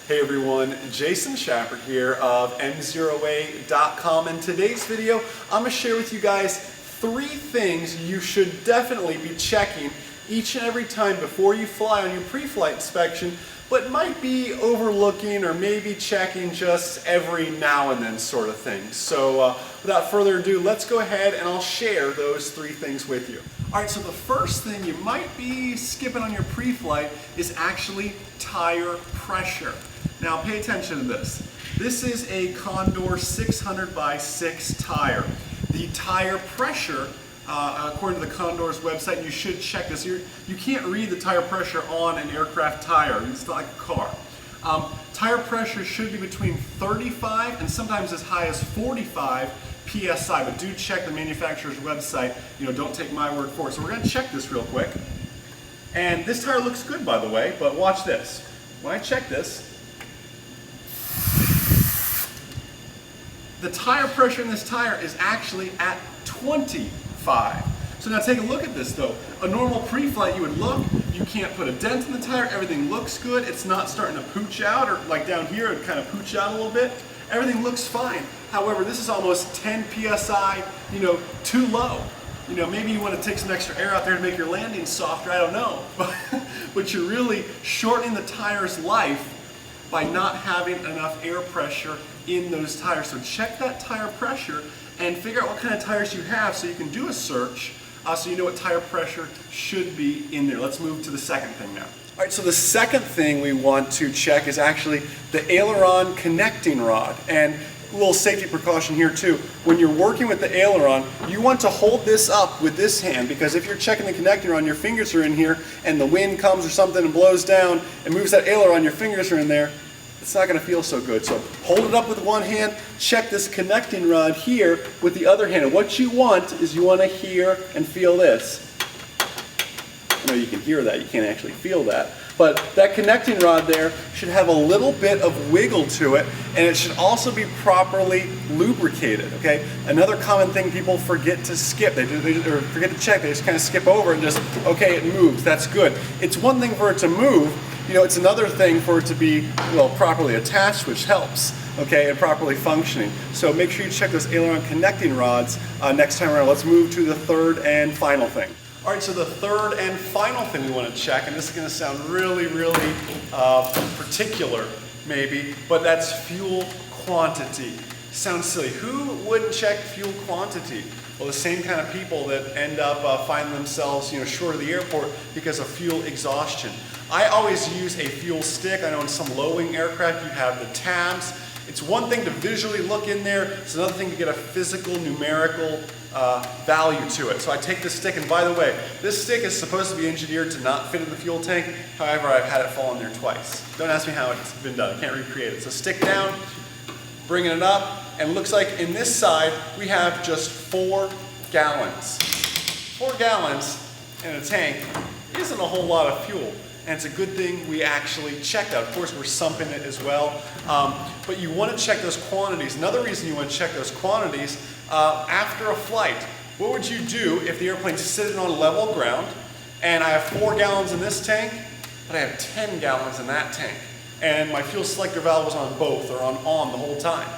Hey everyone, Jason Shepard here of M0A.com. In today's video, I'm going to share with you guys 3 things you should definitely be checking each and every time before you fly on your pre-flight inspection, but might be overlooking or maybe checking just every now and then sort of thing. So without further ado, let's go ahead and I'll share those 3 things with you. Alright, so the first thing you might be skipping on your pre-flight is actually tire pressure. Now pay attention to this. This is a Condor 600 by 6 tire. The tire pressure, according to the Condor's website, you should check this. You can't read the tire pressure on an aircraft tire. It's not like a car. Tire pressure should be between 35 and sometimes as high as 45 PSI, but do check the manufacturer's website. Don't take my word for it. So we're going to check this real quick. And this tire looks good, by the way, but watch this. When I check this, the tire pressure in this tire is actually at 25. So now take a look at this though. A normal pre-flight, you would look, you can't put a dent in the tire, everything looks good, it's not starting to pooch out, or like down here it kind of pooch out a little bit. Everything looks fine. However, this is almost 10 PSI, too low. Maybe you want to take some extra air out there to make your landing softer, I don't know. But you're really shortening the tire's life by not having enough air pressure in those tires. So check that tire pressure and figure out what kind of tires you have so you can do a search so you know what tire pressure should be in there. Let's move to the second thing now. All right, so the second thing we want to check is actually the aileron connecting rod. And a little safety precaution here too. When you're working with the aileron, you want to hold this up with this hand, because if you're checking the connecting rod, your fingers are in here and the wind comes or something and blows down and moves that aileron, your fingers are in there, it's not going to feel so good. So hold it up with one hand, check this connecting rod here with the other hand. And what you want is you want to hear and feel this. I know you can hear that, you can't actually feel that. But that connecting rod there should have a little bit of wiggle to it, and it should also be properly lubricated, okay? Another common thing people forget to skip, or forget to check, they just kind of skip over and just, okay, it moves, that's good. It's one thing for it to move, it's another thing for it to be, properly attached, which helps, okay, and properly functioning. So make sure you check those aileron connecting rods next time around. Let's move to the third and final thing. All right, so the third and final thing we want to check, and this is going to sound really, really particular maybe, but that's fuel quantity. Sounds silly. Who wouldn't check fuel quantity? Well, the same kind of people that end up finding themselves short of the airport because of fuel exhaustion. I always use a fuel stick. I know in some low-wing aircraft you have the tabs. It's one thing to visually look in there, it's another thing to get a physical, numerical value to it. So I take this stick, and by the way, this stick is supposed to be engineered to not fit in the fuel tank. However, I've had it fall in there twice. Don't ask me how it's been done, I can't recreate it. So stick down, bringing it up, and it looks like in this side we have just 4 gallons. 4 gallons in a tank isn't a whole lot of fuel. And it's a good thing we actually checked that. Of course, we're sumping it as well. But you want to check those quantities. Another reason you want to check those quantities, after a flight, what would you do if the airplane's sitting on level ground and I have 4 gallons in this tank, but I have 10 gallons in that tank, and my fuel selector valve was on both, or on the whole time?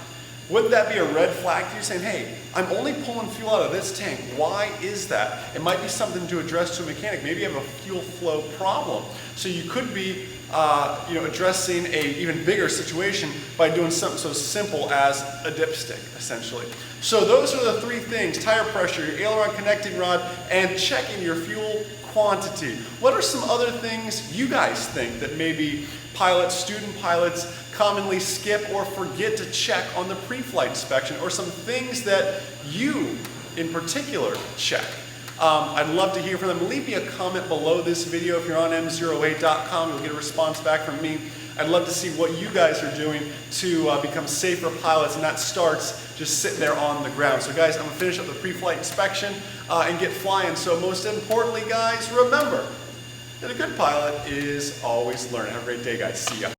Wouldn't that be a red flag to you, saying, hey, I'm only pulling fuel out of this tank, why is that? It might be something to address to a mechanic. Maybe you have a fuel flow problem. So you could be addressing an even bigger situation by doing something so simple as a dipstick, essentially. So those are the 3 things: tire pressure, your aileron connecting rod, and checking your fuel quantity. What are some other things you guys think that maybe pilots, student pilots, commonly skip or forget to check on the pre-flight inspection, or some things that you in particular check? I'd love to hear from them. Leave me a comment below this video. If you're on M0A.com, you'll get a response back from me. I'd love to see what you guys are doing to become safer pilots, and that starts just sitting there on the ground. So guys, I'm going to finish up the pre-flight inspection and get flying. So most importantly, guys, remember that a good pilot is always learning. Have a great day, guys. See ya.